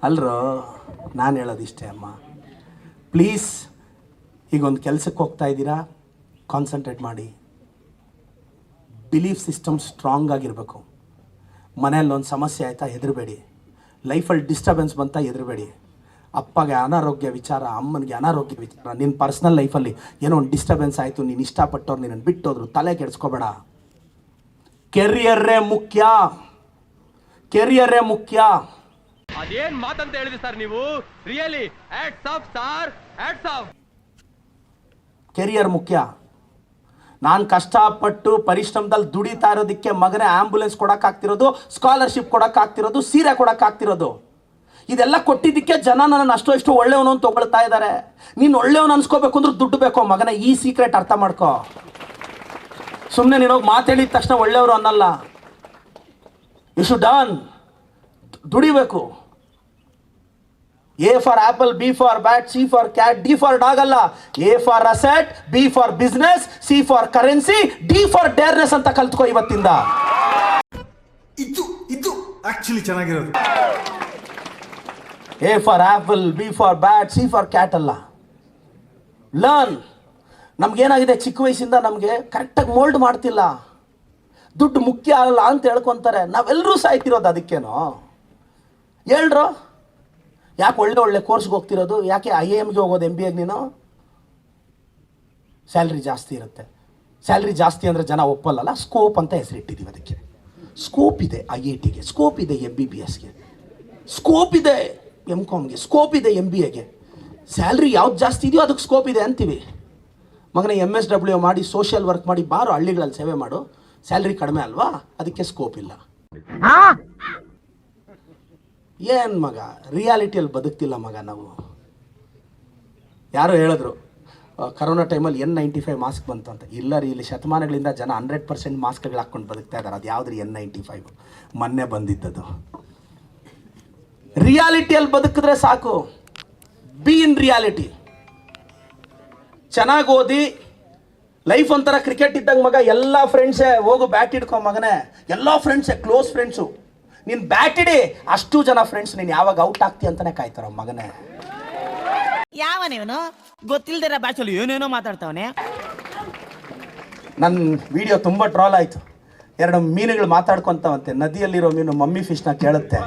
ಅಲ್ರೋ, ನಾನು ಹೇಳೋದಿಷ್ಟೇ ಅಮ್ಮ, ಪ್ಲೀಸ್ ಈಗ ಒಂದು ಕೆಲಸಕ್ಕೆ ಹೋಗ್ತಾ ಇದ್ದೀರಾ, ಕಾನ್ಸಂಟ್ರೇಟ್ ಮಾಡಿ. ಬಿಲೀಫ್ ಸಿಸ್ಟಮ್ ಸ್ಟ್ರಾಂಗ್ ಆಗಿರಬೇಕು. ಮನೆಯಲ್ಲಿ ಒಂದು ಸಮಸ್ಯೆ ಆಯಿತಾ ಹೆದರಬೇಡಿ. ಲೈಫಲ್ಲಿ ಡಿಸ್ಟರ್ಬೆನ್ಸ್ ಬಂತಾ ಹೆದರಬೇಡಿ. ಅಪ್ಪಗೆ ಅನಾರೋಗ್ಯ ವಿಚಾರ, ಅಮ್ಮನಿಗೆ ಅನಾರೋಗ್ಯ ವಿಚಾರ, ನಿನ್ನ ಪರ್ಸ್ನಲ್ ಲೈಫಲ್ಲಿ ಏನೋ ಒಂದು ಡಿಸ್ಟರ್ಬೆನ್ಸ್ ಆಯಿತು, ನೀನು ಇಷ್ಟಪಟ್ಟವ್ರು ನಿನ್ನನ್ನು ಬಿಟ್ಟೋದ್ರು, ತಲೆ ಕೆಡಿಸ್ಕೋಬೇಡ. ಕೆರಿಯರೇ ಮುಖ್ಯ, ಕೆರಿಯರೇ ಮುಖ್ಯ. ಅದೇನ್ ಮಾತಂತ ಹೇಳಿದ್ರಿ ಸರ್ ನೀವು? Really hats off sir, hats off. Career ಮುಖ್ಯ. ನಾನು ಕಷ್ಟಪಟ್ಟು ಪರಿಶ್ರಮದಲ್ಲಿ ದುಡಿತಾ ಇರೋದಕ್ಕೆ ಮಗನೇ ಆಂಬುಲೆನ್ಸ್ ಕೊಡೋಕ್ಕಾಗ್ತಿರೋದು, ಸ್ಕಾಲರ್ಶಿಪ್ ಕೊಡೋಕ್ಕಾಗ್ತಿರೋದು, ಸೀರೆ ಕೊಡೋಕ್ಕಾಗ್ತಿರೋದು. ಇದೆಲ್ಲ ಕೊಟ್ಟಿದ್ದಕ್ಕೆ ಜನ ನನ್ನನ್ನು ಅಷ್ಟೋ ಇಷ್ಟು ಒಳ್ಳೆಯವನು ಅಂತ ತೊಗೊಳ್ತಾ ಇದ್ದಾರೆ. ನೀನು ಒಳ್ಳೆಯವನು ಅನ್ಸ್ಕೋಬೇಕು ಅಂದ್ರೆ ದುಡ್ಡು ಬೇಕೋ ಮಗನೇ. ಈ ಸೀಕ್ರೆಟ್ ಅರ್ಥ ಮಾಡ್ಕೋ. ಸುಮ್ಮನೆ ನೀನು ಹೋಗಿ ಮಾತಾಡಿದ ತಕ್ಷಣ ಒಳ್ಳೆಯವರು ಅನ್ನಲ್ಲ. You should earn. ದುಡಿಬೇಕು. A for apple, B for bat, C for cat, D for dog ಅಲ್ಲ. A for asset, B for business, C for currency, D for dareness ಅಂತ ಕಲ್ತ್ಕೋ ಇವತ್ತಿಂದ. ಇದು ಆಕ್ಚುಲಿ ಚೆನ್ನಾಗಿರೋದು. A for apple, B for bat, C for cat ಅಲ್ಲ. Learn. ನಮ್ಗೇನಾಗಿದೆ, ಚಿಕ್ಕ ವಯಸ್ಸಿಂದ ನಮಗೆ ಕರೆಕ್ಟಾಗಿ ಮೋಲ್ಡ್ ಮಾಡ್ತಿಲ್ಲ. ದುಡ್ಡು ಮುಖ್ಯ ಅಲ್ಲ ಅಂತ ಹೇಳ್ಕೊತಾರೆ. ನಾವೆಲ್ಲರೂ ಸಾಯ್ತಿರೋದು ಅದಕ್ಕೇನೋ. ಹೇಳ್ರೋ, ಯಾಕೆ ಒಳ್ಳೆ ಒಳ್ಳೆ ಕೋರ್ಸ್ಗೆ ಹೋಗ್ತಿರೋದು? ಯಾಕೆ IIMಗೆ ಹೋಗೋದು, MBAಗೆ? ನೀನು ಸ್ಯಾಲ್ರಿ ಜಾಸ್ತಿ ಇರುತ್ತೆ. ಸ್ಯಾಲ್ರಿ ಜಾಸ್ತಿ ಅಂದರೆ ಜನ ಒಪ್ಪಲ್ಲ. ಸ್ಕೋಪ್ ಅಂತ ಹೆಸರಿಟ್ಟಿದ್ದೀವಿ ಅದಕ್ಕೆ. ಸ್ಕೋಪ್ ಇದೆ IITಗೆ, ಸ್ಕೋಪ್ ಇದೆ MBBSಗೆ, ಸ್ಕೋಪ್ ಇದೆ MCOMಗೆ, ಸ್ಕೋಪ್ ಇದೆ MBAಗೆ. ಸ್ಯಾಲ್ರಿ ಯಾವ್ದು ಜಾಸ್ತಿ ಇದೆಯೋ ಅದಕ್ಕೆ ಸ್ಕೋಪ್ ಇದೆ ಅಂತೀವಿ. ಮಗನೇ MSW ಮಾಡಿ, ಸೋಷಿಯಲ್ ವರ್ಕ್ ಮಾಡಿ, ಬಾರೋ ಹಳ್ಳಿಗಳಲ್ಲಿ ಸೇವೆ ಮಾಡು. ಸ್ಯಾಲ್ರಿ ಕಡಿಮೆ ಅಲ್ವಾ, ಅದಕ್ಕೆ ಸ್ಕೋಪ್ ಇಲ್ಲ. ಏನು ಮಗ, ರಿಯಾಲಿಟಿಯಲ್ಲಿ ಬದುಕ್ತಿಲ್ಲ ಮಗ ನಾವು. ಯಾರೋ ಹೇಳಿದ್ರು ಕರೋನಾ ಟೈಮಲ್ಲಿ N95 ಮಾಸ್ಕ್ ಬಂತು ಅಂತ. ಇಲ್ಲ ರೀ, ಇಲ್ಲಿ ಶತಮಾನಗಳಿಂದ ಜನ 100% ಮಾಸ್ಕ್ಗಳು ಹಾಕ್ಕೊಂಡು ಬದುಕ್ತಾ ಇದ್ದಾರೆ. ಅದು ಯಾವುದ್ರಿ N95? ಮೊನ್ನೆ ಬಂದಿದ್ದದು. ರಿಯಾಲಿಟಿಯಲ್ಲಿ ಬದುಕಿದ್ರೆ ಸಾಕು. B in reality. ಚೆನ್ನಾಗಿ ಓದಿ. ಲೈಫ್ ಒಂಥರ ಕ್ರಿಕೆಟ್ ಇದ್ದಾಗ ಮಗ. ಎಲ್ಲ ಫ್ರೆಂಡ್ಸೇ ಹೋಗು ಬ್ಯಾಟ್ ಹಿಡ್ಕೊ ಮಗನೇ. ಎಲ್ಲ ಫ್ರೆಂಡ್ಸೇ, ಕ್ಲೋಸ್ ಫ್ರೆಂಡ್ಸು. ನೀನು ಬ್ಯಾಟ್ ಇಡಿ, ಅಷ್ಟು ಜನ ಫ್ರೆಂಡ್ಸ್ ನೀನು ಯಾವಾಗ ಔಟ್ ಆಗ್ತಿ ಅಂತಾನೆ ಕಾಯ್ತಾರ ಮಗನೇ. ಯಾವನೇವನು ಗೊತ್ತಿಲ್ದಿರ ಭಾಷೆಯಲ್ಲಿ ಏನೇನೋ ಮಾತಾಡ್ತಾವನೆ. ನನ್ನ ವಿಡಿಯೋ ತುಂಬ ಟ್ರಾಲ್ ಆಯಿತು. 2 ಮೀನುಗಳು ಮಾತಾಡ್ಕೊತಾವಂತೆ. ನದಿಯಲ್ಲಿರೋ ಮೀನು ಮಮ್ಮಿ ಫಿಶ್ನ ಕೇಳುತ್ತೆ,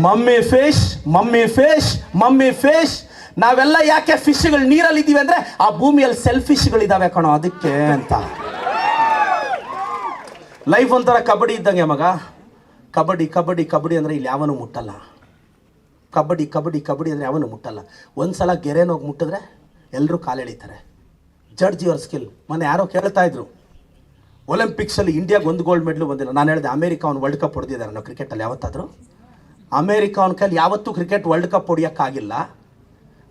mummy fish, mummy fish, mummy fish. ನಾವೆಲ್ಲ ಯಾಕೆ ಫಿಶ್ಗಳು ನೀರಲ್ಲಿ ಇದ್ದೀವಿ ಅಂದರೆ ಆ ಭೂಮಿಯಲ್ಲಿ ಸೆಲ್ಫಿಶ್ಗಳಿದ್ದಾವೆ ಕಣೋ, ಅದಕ್ಕೆ ಅಂತ. ಲೈಫ್ ಒಂಥರ ಕಬಡ್ಡಿ ಇದ್ದಂಗೆ ಮಗ. ಕಬಡ್ಡಿ ಕಬಡ್ಡಿ ಕಬಡ್ಡಿ ಅಂದರೆ ಇಲ್ಲಿ ಯಾವನು ಮುಟ್ಟಲ್ಲ. ಕಬಡ್ಡಿ ಕಬಡ್ಡಿ ಕಬಡ್ಡಿ ಅಂದರೆ ಯಾವನು ಮುಟ್ಟಲ್ಲ. ಒಂದು ಸಲ ಗೆರೆನೋಗಿ ಮುಟ್ಟಿದ್ರೆ ಎಲ್ಲರೂ ಕಾಲೆಳಿತಾರೆ. Judge your skill. ಮೊನ್ನೆ ಯಾರೋ ಕೇಳ್ತಾ ಇದ್ರು, ಒಲಿಂಪಿಕ್ಸಲ್ಲಿ ಇಂಡಿಯಾಗೆ 1 ಗೋಲ್ಡ್ ಮೆಡಲ್ ಬಂದಿಲ್ಲ. ನಾನು ಹೇಳಿದೆ, ಅಮೇರಿಕಾ ಅವ್ನು ವರ್ಲ್ಡ್ ಕಪ್ ಹೊಡೆದಿದ್ದಾರೆ ನಾವು ಕ್ರಿಕೆಟಲ್ಲಿ ಯಾವತ್ತಾದರೂ? ಅಮೇರಿಕಾ ಅವ್ನ ಕೈಲಿ ಯಾವತ್ತೂ ಕ್ರಿಕೆಟ್ ವರ್ಲ್ಡ್ ಕಪ್ ಹೊಡಿಯೋಕ್ಕಾಗಿಲ್ಲ.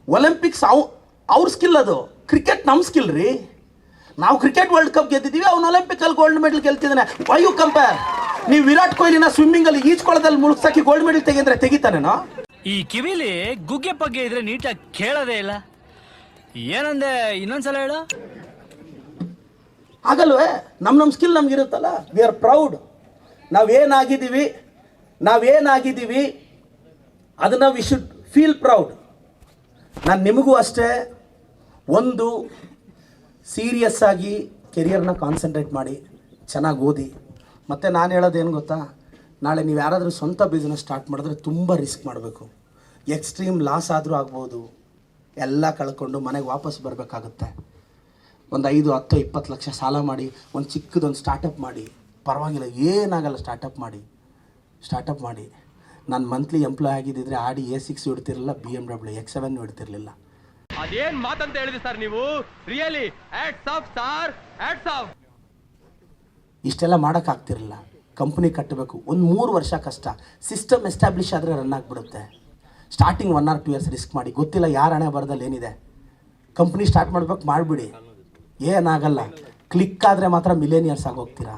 ಒಲಿಂಪಿಕ್ಸ್ ಅವ್ರ ಸ್ಕಿಲ್ ಅದು. ಕ್ರಿಕೆಟ್ ನಮ್ಮ ಸ್ಕಿಲ್ ರೀ. ನಾವು ಕ್ರಿಕೆಟ್ ವರ್ಲ್ಡ್ ಕಪ್ ಗೆದ್ದಿದ್ದೀವಿ, ಅವ್ನು ಒಲಿಂಪಿಕಲ್ಲಿ ಗೋಲ್ಡ್ ಮೆಡಲ್ ಗೆಲ್ತಿದ್ದಾನೆ. Why you compare? ನೀವು ವಿರಾಟ್ ಕೊಹ್ಲಿನ ಸ್ವಿಮ್ಮಿಂಗಲ್ಲಿ ಈಜ್ಕೊಳದಲ್ಲಿ ಮುಳುಗ್ಸಾಕಿ ಗೋಲ್ಡ್ ಮೆಡಲ್ ತೆಗೆದ್ರೆ ತೆಗಿತಾನೇನೋ? ಈ ಕಿವಿಲಿ ಗುಗ್ಗೆ ಪಗ್ಗೆ ಇದ್ರೆ ನೀಟಾಗಿ ಕೇಳೋದೇ ಇಲ್ಲ. ಏನಂದೆ, ಇನ್ನೊಂದ್ಸಲ ಹೇಳು. ಆಗಲ್ವೇ? ನಮ್ಮ ಸ್ಕಿಲ್ ನಮ್ಗಿರುತ್ತಲ್ಲ. We are proud. ನಾವೇನಾಗಿದ್ದೀವಿ ಅದನ್ನು ವಿ ಶುಡ್ ಫೀಲ್ ಪ್ರೌಡ್. ನಾನು ನಿಮಗೂ ಅಷ್ಟೇ, ಒಂದು ಸೀರಿಯಸ್ ಆಗಿ ಕೆರಿಯರ್ನ ಕಾನ್ಸಂಟ್ರೇಟ್ ಮಾಡಿ, ಚೆನ್ನಾಗಿ ಓದಿ. ಮತ್ತು ನಾನು ಹೇಳೋದೇನು ಗೊತ್ತಾ, ನಾಳೆ ನೀವು ಯಾರಾದರೂ ಸ್ವಂತ ಬಿಸ್ನೆಸ್ ಸ್ಟಾರ್ಟ್ ಮಾಡಿದ್ರೆ ತುಂಬ ರಿಸ್ಕ್ ಮಾಡಬೇಕು. ಎಕ್ಸ್ಟ್ರೀಮ್ ಲಾಸ್ ಆದರೂ ಆಗ್ಬೋದು. ಎಲ್ಲ ಕಳ್ಕೊಂಡು ಮನೆಗೆ ವಾಪಸ್ ಬರಬೇಕಾಗುತ್ತೆ. ಒಂದು 5, 10, 20 ಲಕ್ಷ ಸಾಲ ಮಾಡಿ ಒಂದು ಚಿಕ್ಕದೊಂದು ಸ್ಟಾರ್ಟಪ್ ಮಾಡಿ. ಪರವಾಗಿಲ್ಲ, ಏನಾಗಲ್ಲ. ಸ್ಟಾರ್ಟಪ್ ಮಾಡಿ. ನಾನು ಮಂತ್ಲಿ ಎಂಪ್ಲಾಯ್ ಆಗಿದ್ದಿದ್ರೆ ಆಡಿ A6 ಇಡ್ತಿರಲಿಲ್ಲ, BMW X7 ಇಡ್ತಿರಲಿಲ್ಲ. ಅದೇನ್ ಮಾತಂತ ಹೇಳಿದ್ರಿ ಸರ್ ನೀವು? Really hats off sir, hats off. ಇಷ್ಟೆಲ್ಲ ಮಾಡೋಕ್ಕಾಗ್ತಿರಲಿಲ್ಲ. ಕಂಪ್ನಿ ಕಟ್ಟಬೇಕು, ಒಂದು 3 ವರ್ಷ ಕಷ್ಟ. ಸಿಸ್ಟಮ್ ಎಸ್ಟಾಬ್ಲಿಷ್ ಆದರೆ ರನ್ ಆಗಿಬಿಡುತ್ತೆ. ಸ್ಟಾರ್ಟಿಂಗ್ 1 or 2 years ರಿಸ್ಕ್ ಮಾಡಿ. ಗೊತ್ತಿಲ್ಲ ಯಾರ ಹಣೆ ಬರದಲ್ಲಿ ಏನಿದೆ. ಕಂಪ್ನಿ ಸ್ಟಾರ್ಟ್ ಮಾಡ್ಬೇಕು, ಮಾಡಿಬಿಡಿ, ಏನಾಗಲ್ಲ. ಕ್ಲಿಕ್ ಆದರೆ ಮಾತ್ರ ಮಿಲೇನಿಯರ್ಸ್ ಆಗೋಗ್ತೀರಾ.